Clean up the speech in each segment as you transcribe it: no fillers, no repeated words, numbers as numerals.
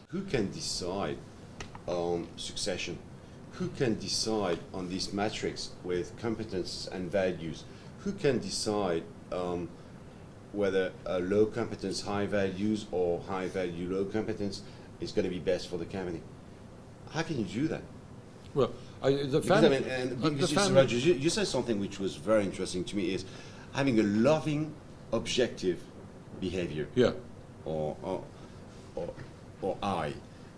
Who can decide on succession? Who can decide on this matrix with competence and values? Who can decide whether a low competence, high values, or high value, low competence is going to be best for the company? How can you do that? Well, Roger, you said something which was very interesting to me, is having a loving, objective behavior. Yeah. Or I.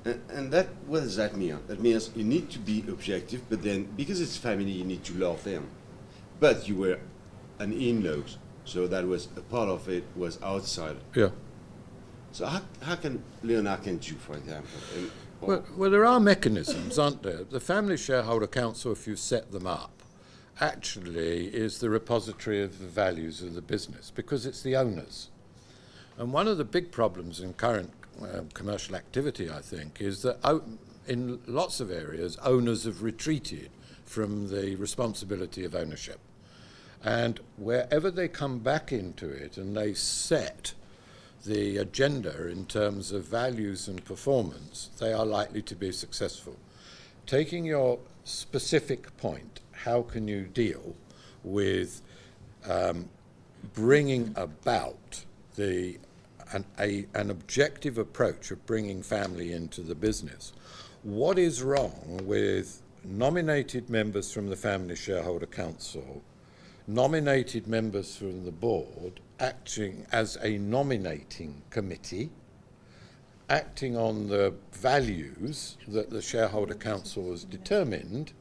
And that, what does that mean? That means you need to be objective, but then because it's family, you need to love them. But you were an in-laws, so that was a part of it was outside. Yeah. So how can Leonard can do, for example? Well, there are mechanisms, aren't there? The Family Shareholder Council, if you set them up, actually is the repository of the values of the business because it's the owners. And one of the big problems in current commercial activity, I think, is that in lots of areas, owners have retreated from the responsibility of ownership. And wherever they come back into it and they set the agenda in terms of values and performance, they are likely to be successful. Taking your specific point, how can you deal with bringing about an objective approach of bringing family into the business? What is wrong with nominated members from the Family Shareholder Council, nominated members from the board, acting as a nominating committee, acting on the values that the Shareholder Council has determined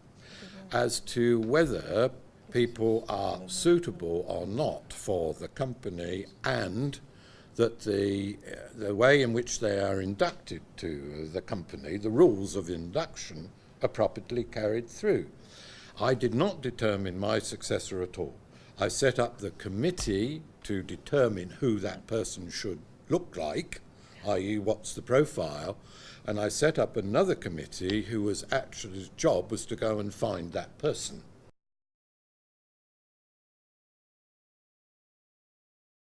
as to whether people are suitable or not for the company, and that the way in which they are inducted to the company, the rules of induction, are properly carried through. I did not determine my successor at all. I set up the committee to determine who that person should look like, i.e. what's the profile, and I set up another committee whose job was to go and find that person.